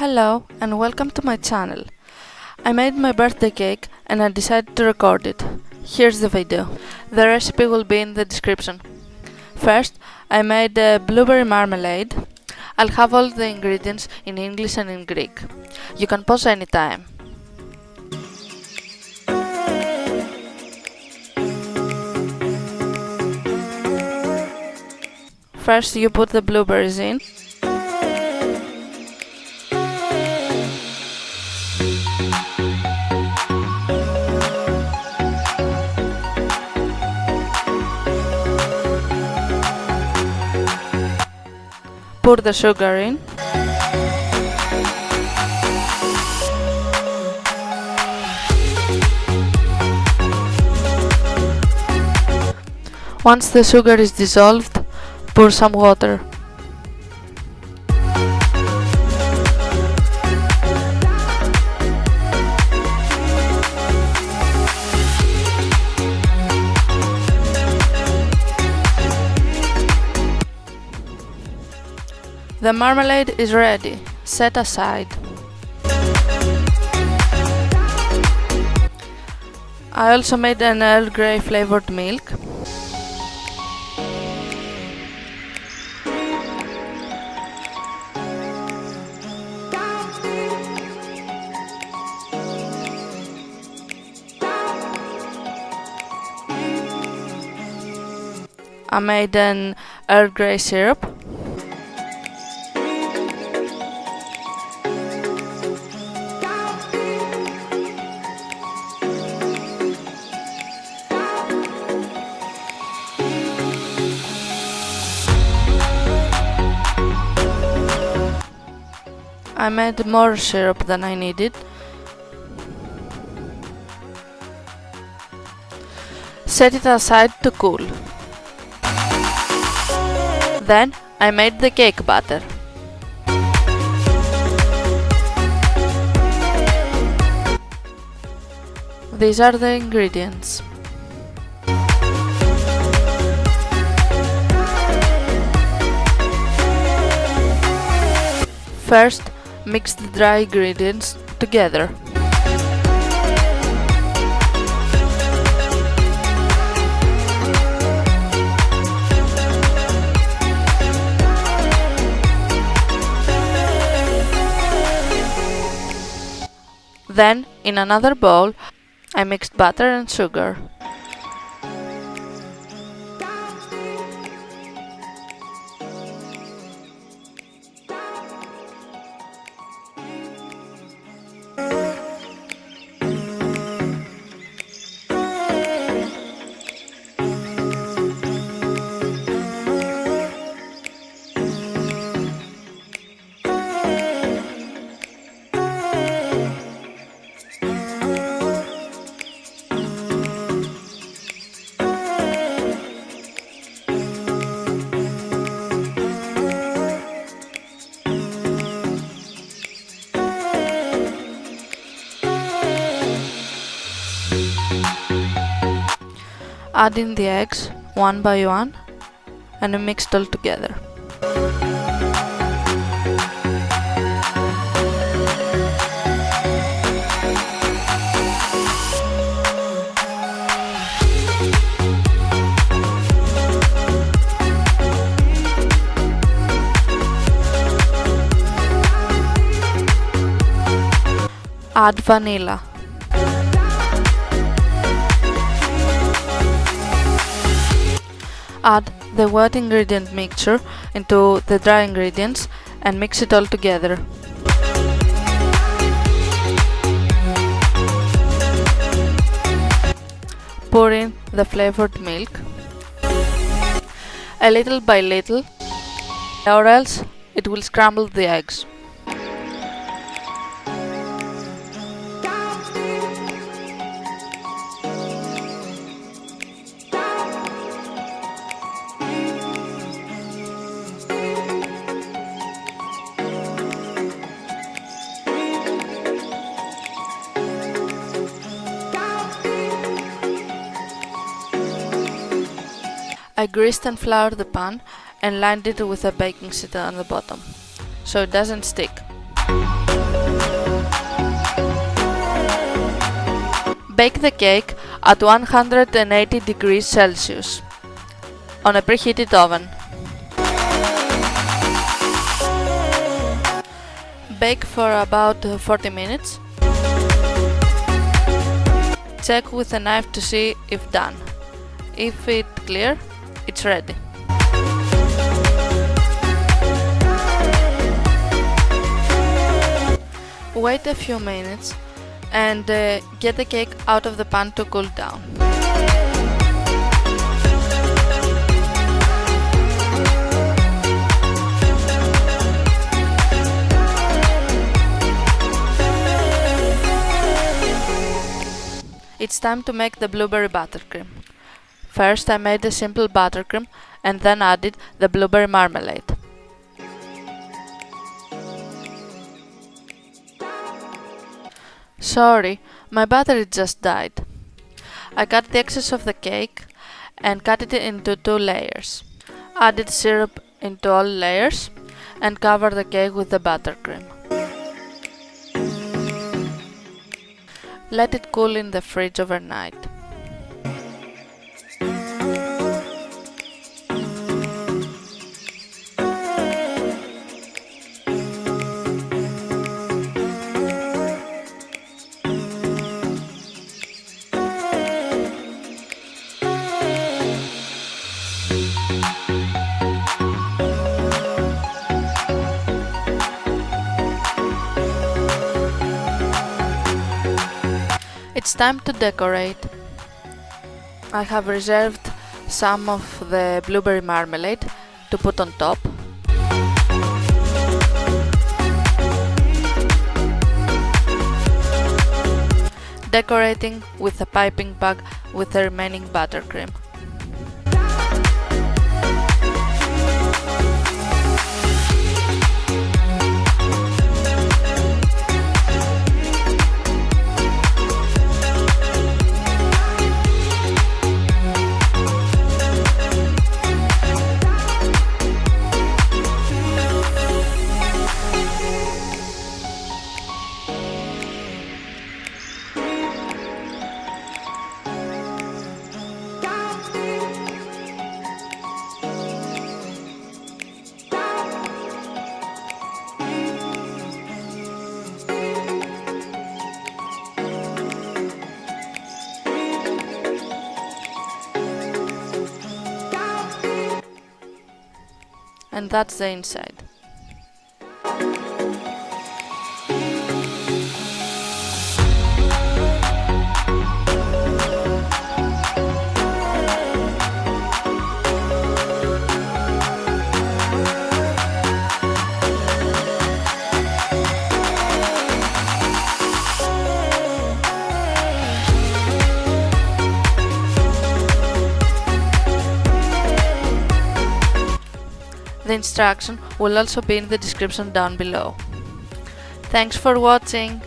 Hello and welcome to my channel. I made my birthday cake and I decided to record it. Here's the video. The recipe will be in the description. First, I made a blueberry marmalade. I'll have all the ingredients in English and in Greek. You can pause anytime. First, you put the blueberries in. Pour the sugar in. Once the sugar is dissolved, pour some water. The marmalade is ready. Set aside. I also made an Earl Grey Flavoured milk. I made an Earl Grey syrup. I made more syrup than I needed. Set it aside to cool. Then I made the cake batter. These are the ingredients. First, mix the dry ingredients together. Then, in another bowl, I mixed butter and sugar. Add in the eggs one by one and mix it all together. Add vanilla. Add the wet ingredient mixture into the dry ingredients and mix it all together. Pour in the flavoured milk, a little by little, or else it will scramble the eggs. I greased and floured the pan and lined it with a baking sheet on the bottom, so it doesn't stick. Bake the cake at 180 degrees Celsius on a preheated oven. Bake for about 40 minutes. Check with a knife to see if done. If it's clear, it's ready. Wait a few minutes and get the cake out of the pan to cool down. It's time to make the blueberry buttercream. First I made a simple buttercream and then added the blueberry marmalade. Sorry, my battery just died. I cut the excess of the cake and cut it into 2 layers. Added syrup into all layers and cover the cake with the buttercream. Let it cool in the fridge overnight. It's time to decorate. I have reserved some of the blueberry marmalade to put on top. Decorating with a piping bag with the remaining buttercream. And that's the inside. The instruction will also be in the description down below. Thanks for watching!